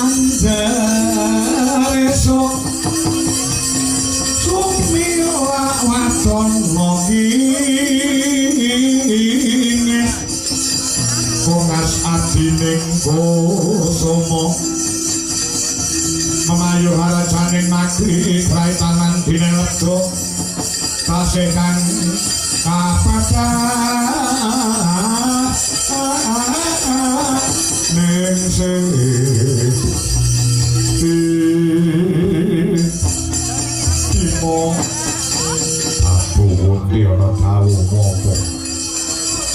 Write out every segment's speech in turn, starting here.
Andaresok Sumila wadon ngine Kongas adining kusuma Memayu harajaning negeri Kraitanan dineledo Kasekan kapada Ning Imo Abu Wundi ana tahu ngopo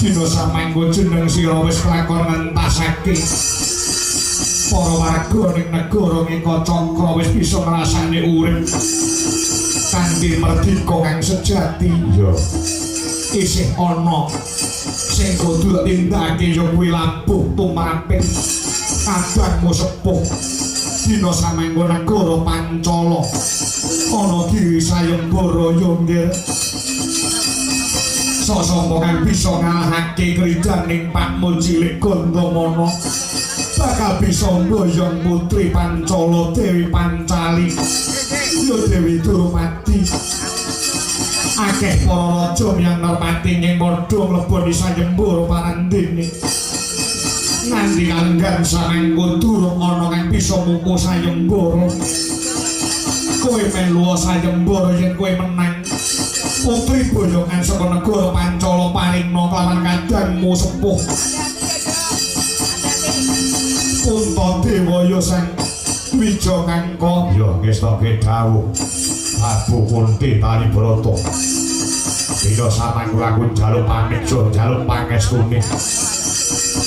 Dina samanggo jeneng sira wis kelakon ngentasake para warga ning negara Ngikacakra wis bisa ngrasani urip kanthi merdeka kang sejati ya isih ana sing kudu tindake ya kuwi labuh tumraping kadangmu sepuh dina samanggo negara Pancala ana Giri Sayembara ya nggih sosapa kang bisa ngalahake krijaning Pakmu cilik Gandamana bakal bisa mboyong putri Pancala Dewi Pancali ya Dewi Durmati akeh para raja yang nermati ing padha mleboni sayembara parandene nganti kanggan samangko durung ana kang bisa mumpu sayembara kowe melu sayembara yen kowe menang putri boyongan saka negara Pancala paringna kelawan kadangmu sepuh Puntadewa sang Wijangangka ya ngestake dawuh Prabu Kunti Taribrata dina samangko aku njaluk pamit njaluk pangestune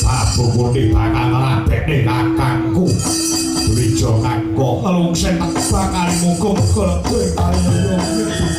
Prabu Kunti bakal nglabekne kakangku Wijangangka lungseng bakal muga-muga lebih kaya